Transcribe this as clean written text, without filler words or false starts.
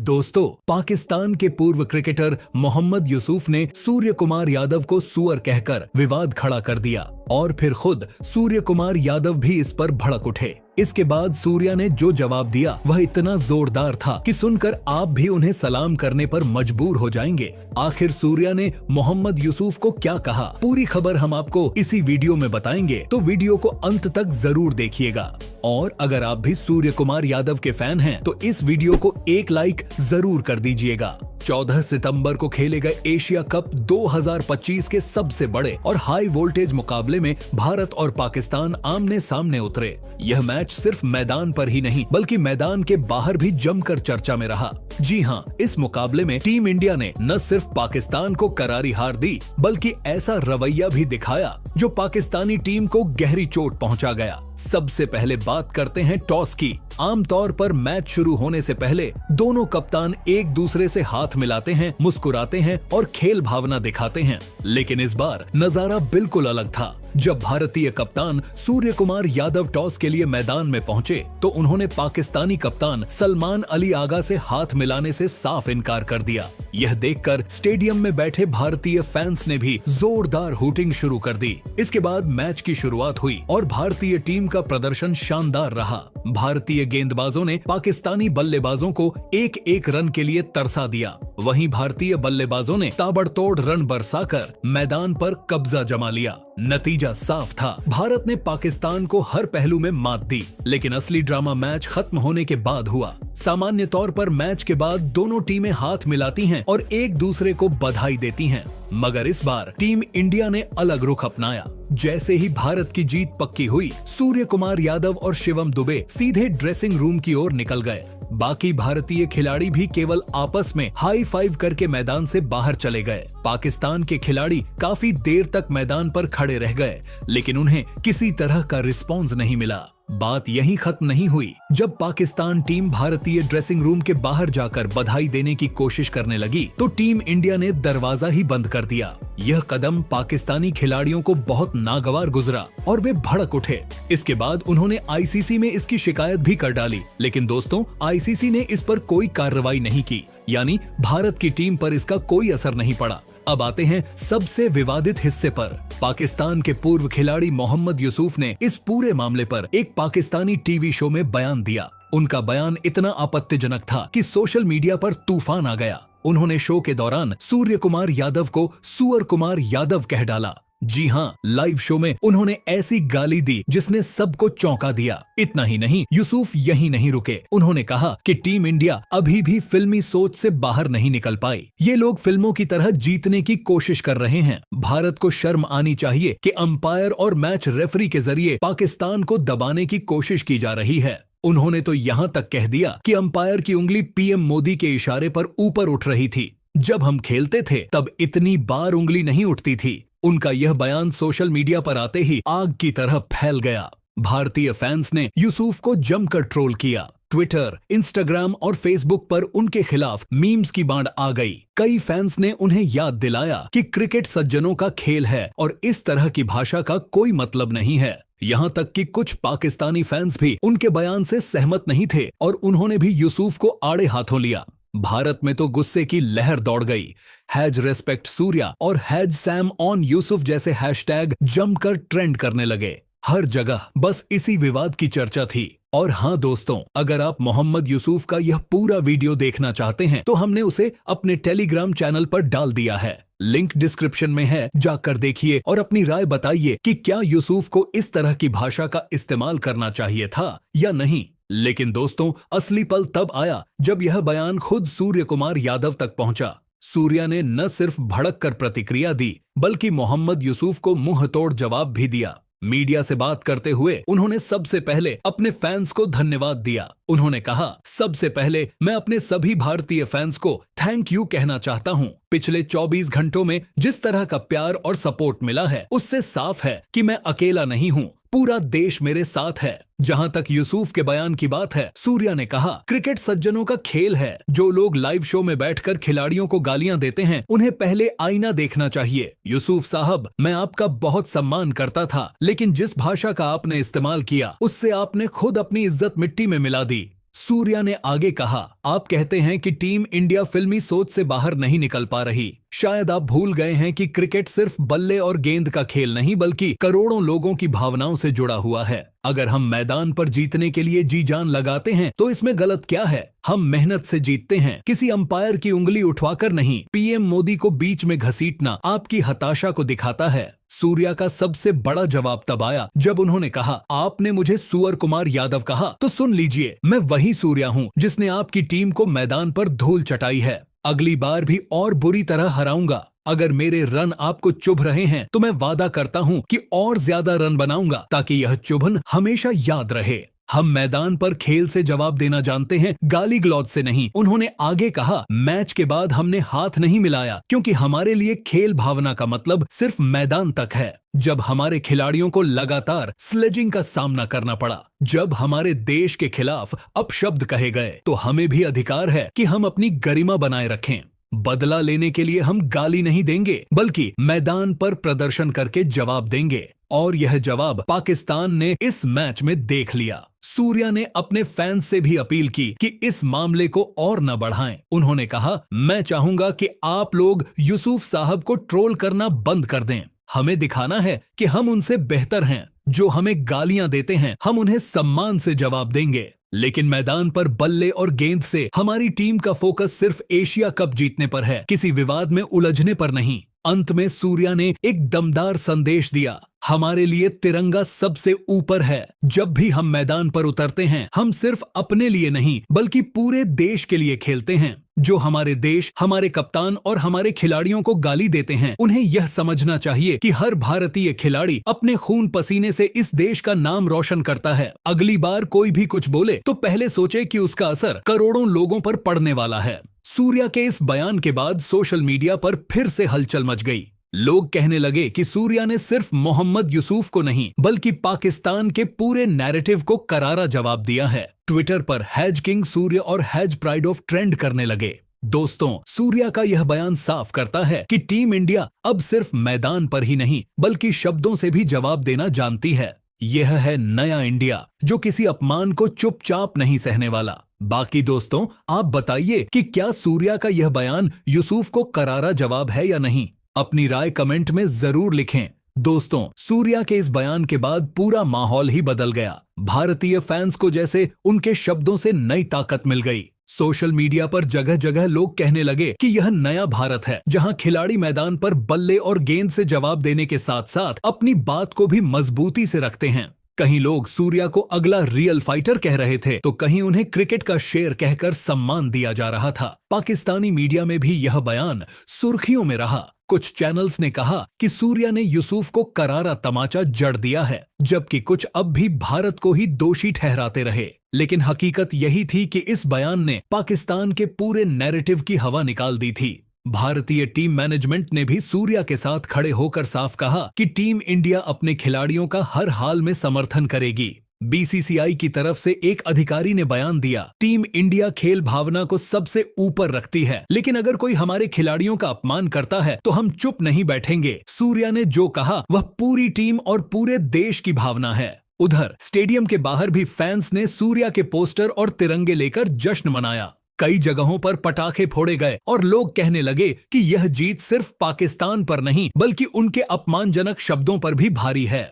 दोस्तों, पाकिस्तान के पूर्व क्रिकेटर मोहम्मद यूसुफ ने सूर्य कुमार यादव को सुअर कहकर विवाद खड़ा कर दिया और फिर खुद सूर्य कुमार यादव भी इस पर भड़क उठे। इसके बाद सूर्या ने जो जवाब दिया वह इतना जोरदार था कि सुनकर आप भी उन्हें सलाम करने पर मजबूर हो जाएंगे। आखिर सूर्या ने मोहम्मद यूसुफ को क्या कहा, पूरी खबर हम आपको इसी वीडियो में बताएंगे, तो वीडियो को अंत तक जरूर देखिएगा। और अगर आप भी सूर्य कुमार यादव के फैन हैं तो इस वीडियो को एक लाइक जरूर कर दीजिएगा। 14 सितंबर को खेले गए एशिया कप 2025 के सबसे बड़े और हाई वोल्टेज मुकाबले में भारत और पाकिस्तान आमने सामने उतरे। यह मैच सिर्फ मैदान पर ही नहीं बल्कि मैदान के बाहर भी जमकर चर्चा में रहा। जी हां, इस मुकाबले में टीम इंडिया ने न सिर्फ पाकिस्तान को करारी हार दी बल्कि ऐसा रवैया भी दिखाया जो पाकिस्तानी टीम को गहरी चोट पहुंचा गया। सबसे पहले बात करते हैं टॉस की। आमतौर पर मैच शुरू होने से पहले दोनों कप्तान एक दूसरे से हाथ मिलाते हैं, मुस्कुराते हैं और खेल भावना दिखाते हैं। लेकिन इस बार नजारा बिल्कुल अलग था। जब भारतीय कप्तान सूर्य कुमार यादव टॉस के लिए मैदान में पहुंचे तो उन्होंने पाकिस्तानी कप्तान सलमान अली आगा से हाथ मिलाने से साफ इनकार कर दिया। यह देखकर स्टेडियम में बैठे भारतीय फैंस ने भी जोरदार हूटिंग शुरू कर दी। इसके बाद मैच की शुरुआत हुई और भारतीय टीम का प्रदर्शन शानदार रहा। भारतीय गेंदबाजों ने पाकिस्तानी बल्लेबाजों को एक एक रन के लिए तरसा दिया। वहीं भारतीय बल्लेबाजों ने ताबड़तोड़ रन बरसाकर मैदान पर कब्जा जमा लिया। नतीजा साफ था, भारत ने पाकिस्तान को हर पहलू में मात दी। लेकिन असली ड्रामा मैच खत्म होने के बाद हुआ। सामान्य तौर पर मैच के बाद दोनों टीमें हाथ मिलाती हैं और एक दूसरे को बधाई देती हैं, मगर इस बार टीम इंडिया ने अलग रुख अपनाया। जैसे ही भारत की जीत पक्की हुई, सूर्य कुमार यादव और शिवम दुबे सीधे ड्रेसिंग रूम की ओर निकल गए। बाकी भारतीय खिलाड़ी भी केवल आपस में हाई फाइव करके मैदान से बाहर चले गए। पाकिस्तान के खिलाड़ी काफी देर तक मैदान पर खड़े रह गए, लेकिन उन्हें किसी तरह का रिस्पॉन्स नहीं मिला। बात यहीं खत्म नहीं हुई। जब पाकिस्तान टीम भारतीय ड्रेसिंग रूम के बाहर जाकर बधाई देने की कोशिश करने लगी तो टीम इंडिया ने दरवाजा ही बंद कर दिया। यह कदम पाकिस्तानी खिलाड़ियों को बहुत नागवार गुजरा और वे भड़क उठे। इसके बाद उन्होंने आईसीसी में इसकी शिकायत भी कर डाली, लेकिन दोस्तों आईसीसी ने इस पर कोई कार्रवाई नहीं की, यानी भारत की टीम पर इसका कोई असर नहीं पड़ा। अब आते हैं सबसे विवादित हिस्से पर। पाकिस्तान के पूर्व खिलाड़ी मोहम्मद यूसुफ ने इस पूरे मामले पर एक पाकिस्तानी टीवी शो में बयान दिया। उनका बयान इतना आपत्तिजनक था कि सोशल मीडिया पर तूफान आ गया। उन्होंने शो के दौरान सूर्य कुमार यादव को सुअर कुमार यादव कह डाला। जी हाँ, लाइव शो में उन्होंने ऐसी गाली दी जिसने सबको चौंका दिया। इतना ही नहीं, यूसुफ यहीं नहीं रुके। उन्होंने कहा कि टीम इंडिया अभी भी फिल्मी सोच से बाहर नहीं निकल पाई। ये लोग फिल्मों की तरह जीतने की कोशिश कर रहे हैं। भारत को शर्म आनी चाहिए कि अंपायर और मैच रेफरी के जरिए पाकिस्तान को दबाने की कोशिश की जा रही है। उन्होंने तो यहाँ तक कह दिया कि अंपायर की उंगली पीएम मोदी के इशारे पर ऊपर उठ रही थी। जब हम खेलते थे तब इतनी बार उंगली नहीं उठती थी। उनका यह बयान सोशल मीडिया पर आते ही आग की तरह फैल गया। भारतीय फैंस ने यूसुफ को जमकर ट्रोल किया। ट्विटर, इंस्टाग्राम और फेसबुक पर उनके खिलाफ मीम्स की बाढ़ आ गई। कई फैंस ने उन्हें याद दिलाया कि क्रिकेट सज्जनों का खेल है और इस तरह की भाषा का कोई मतलब नहीं है। यहाँ तक कि कुछ पाकिस्तानी फैंस भी उनके बयान से सहमत नहीं थे और उन्होंने भी यूसुफ को आड़े हाथों लिया। भारत में तो गुस्से की लहर दौड़ गई। हैज रेस्पेक्ट सूर्या और हैज सैम ऑन यूसुफ जैसे हैशटैग जमकर ट्रेंड करने लगे। हर जगह बस इसी विवाद की चर्चा थी। और हाँ दोस्तों, अगर आप मोहम्मद यूसुफ का यह पूरा वीडियो देखना चाहते हैं तो हमने उसे अपने टेलीग्राम चैनल पर डाल दिया है। लिंक डिस्क्रिप्शन में है, जाकर देखिए और अपनी राय बताइए कि क्या यूसुफ को इस तरह की भाषा का इस्तेमाल करना चाहिए था या नहीं। लेकिन दोस्तों, असली पल तब आया जब यह बयान खुद सूर्य कुमार यादव तक पहुंचा। सूर्या ने न सिर्फ भड़क कर प्रतिक्रिया दी बल्कि मोहम्मद यूसुफ को मुंह तोड़ जवाब भी दिया। मीडिया से बात करते हुए उन्होंने सबसे पहले अपने फैंस को धन्यवाद दिया। उन्होंने कहा, सबसे पहले मैं अपने सभी भारतीय फैंस को थैंक यू कहना चाहता हूं। पिछले 24 घंटों में जिस तरह का प्यार और सपोर्ट मिला है उससे साफ है कि मैं अकेला नहीं हूं, पूरा देश मेरे साथ है। जहां तक यूसुफ के बयान की बात है, सूर्या ने कहा, क्रिकेट सज्जनों का खेल है। जो लोग लाइव शो में बैठकर खिलाड़ियों को गालियां देते हैं उन्हें पहले आईना देखना चाहिए। यूसुफ साहब, मैं आपका बहुत सम्मान करता था, लेकिन जिस भाषा का आपने इस्तेमाल किया उससे आपने खुद अपनी इज्जत मिट्टी में मिला दी। सूर्या ने आगे कहा, आप कहते हैं कि टीम इंडिया फिल्मी सोच से बाहर नहीं निकल पा रही। शायद आप भूल गए हैं कि क्रिकेट सिर्फ बल्ले और गेंद का खेल नहीं बल्कि करोड़ों लोगों की भावनाओं से जुड़ा हुआ है। अगर हम मैदान पर जीतने के लिए जी जान लगाते हैं तो इसमें गलत क्या है? हम मेहनत से जीतते हैं, किसी अंपायर की उंगली उठवाकर नहीं। पीएम मोदी को बीच में घसीटना आपकी हताशा को दिखाता है। सूर्या का सबसे बड़ा जवाब तब आया जब उन्होंने कहा, आपने मुझे सूर्य कुमार यादव कहा, तो सुन लीजिए, मैं वही सूर्या हूँ जिसने आपकी टीम को मैदान पर धूल चटाई है। अगली बार भी और बुरी तरह हराऊंगा। अगर मेरे रन आपको चुभ रहे हैं तो मैं वादा करता हूं कि और ज्यादा रन बनाऊंगा ताकि यह चुभन हमेशा याद रहे। हम मैदान पर खेल से जवाब देना जानते हैं, गाली गलौज से नहीं। उन्होंने आगे कहा, मैच के बाद हमने हाथ नहीं मिलाया क्योंकि हमारे लिए खेल भावना का मतलब सिर्फ मैदान तक है। जब हमारे खिलाड़ियों को लगातार स्लेजिंग का सामना करना पड़ा, जब हमारे देश के खिलाफ अपशब्द कहे गए, तो हमें भी अधिकार है कि हम अपनी गरिमा बनाए रखें। बदला लेने के लिए हम गाली नहीं देंगे बल्कि मैदान पर प्रदर्शन करके जवाब देंगे। और यह जवाब पाकिस्तान ने इस मैच में देख लिया। सूर्या ने अपने फैंस से भी अपील की कि इस मामले को और न बढ़ाएं। उन्होंने कहा, मैं चाहूंगा कि आप लोग यूसुफ साहब को ट्रोल करना बंद कर दें। हमें दिखाना है कि हम उनसे बेहतर हैं। जो हमें गालियां देते हैं हम उन्हें सम्मान से जवाब देंगे, लेकिन मैदान पर बल्ले और गेंद से हमारी टीम का फोकस सिर्फ एशिया कप जीतने पर है, किसी विवाद में उलझने पर नहीं। अंत में सूर्या ने एक दमदार संदेश दिया, हमारे लिए तिरंगा सबसे ऊपर है। जब भी हम मैदान पर उतरते हैं हम सिर्फ अपने लिए नहीं बल्कि पूरे देश के लिए खेलते हैं। जो हमारे देश, हमारे कप्तान और हमारे खिलाड़ियों को गाली देते हैं उन्हें यह समझना चाहिए कि हर भारतीय खिलाड़ी अपने खून पसीने से इस देश का नाम रोशन करता है। अगली बार कोई भी कुछ बोले तो पहले सोचे कि उसका असर करोड़ों लोगों पर पड़ने वाला है। सूर्या के इस बयान के बाद सोशल मीडिया पर फिर से हलचल मच गई। लोग कहने लगे कि सूर्या ने सिर्फ मोहम्मद यूसुफ को नहीं बल्कि पाकिस्तान के पूरे नैरेटिव को करारा जवाब दिया है। ट्विटर पर #किंग सूर्य और #प्राइड ऑफ ट्रेंड करने लगे। दोस्तों, सूर्या का यह बयान साफ करता है कि टीम इंडिया अब सिर्फ मैदान पर ही नहीं बल्कि शब्दों से भी जवाब देना जानती है। यह है नया इंडिया जो किसी अपमान को चुपचाप नहीं सहने वाला। बाकी दोस्तों, आप बताइए कि क्या सूर्या का यह बयान यूसुफ को करारा जवाब है या नहीं? अपनी राय कमेंट में जरूर लिखें। दोस्तों, सूर्या के इस बयान के बाद पूरा माहौल ही बदल गया। भारतीय फैंस को जैसे उनके शब्दों से नई ताकत मिल गई। सोशल मीडिया पर जगह जगह लोग कहने लगे कि यह नया भारत है जहां खिलाड़ी मैदान पर बल्ले और गेंद से जवाब देने के साथ साथ अपनी बात को भी मजबूती से रखते हैं। कहीं लोग सूर्या को अगला रियल फाइटर कह रहे थे तो कहीं उन्हें क्रिकेट का शेर कहकर सम्मान दिया जा रहा था। पाकिस्तानी मीडिया में भी यह बयान सुर्खियों में रहा। कुछ चैनल्स ने कहा कि सूर्या ने यूसुफ को करारा तमाचा जड़ दिया है, जबकि कुछ अब भी भारत को ही दोषी ठहराते रहे। लेकिन हकीकत यही थी कि इस बयान ने पाकिस्तान के पूरे नैरेटिव की हवा निकाल दी थी। भारतीय टीम मैनेजमेंट ने भी सूर्या के साथ खड़े होकर साफ कहा कि टीम इंडिया अपने खिलाड़ियों का हर हाल में समर्थन करेगी। बीसीसीआई की तरफ से एक अधिकारी ने बयान दिया, टीम इंडिया खेल भावना को सबसे ऊपर रखती है, लेकिन अगर कोई हमारे खिलाड़ियों का अपमान करता है तो हम चुप नहीं बैठेंगे। सूर्या ने जो कहा वह पूरी टीम और पूरे देश की भावना है। उधर स्टेडियम के बाहर भी फैंस ने सूर्या के पोस्टर और तिरंगे लेकर जश्न मनाया। कई जगहों पर पटाखे फोड़े गए और लोग कहने लगे कि यह जीत सिर्फ पाकिस्तान पर नहीं बल्कि उनके अपमानजनक शब्दों पर भी भारी है।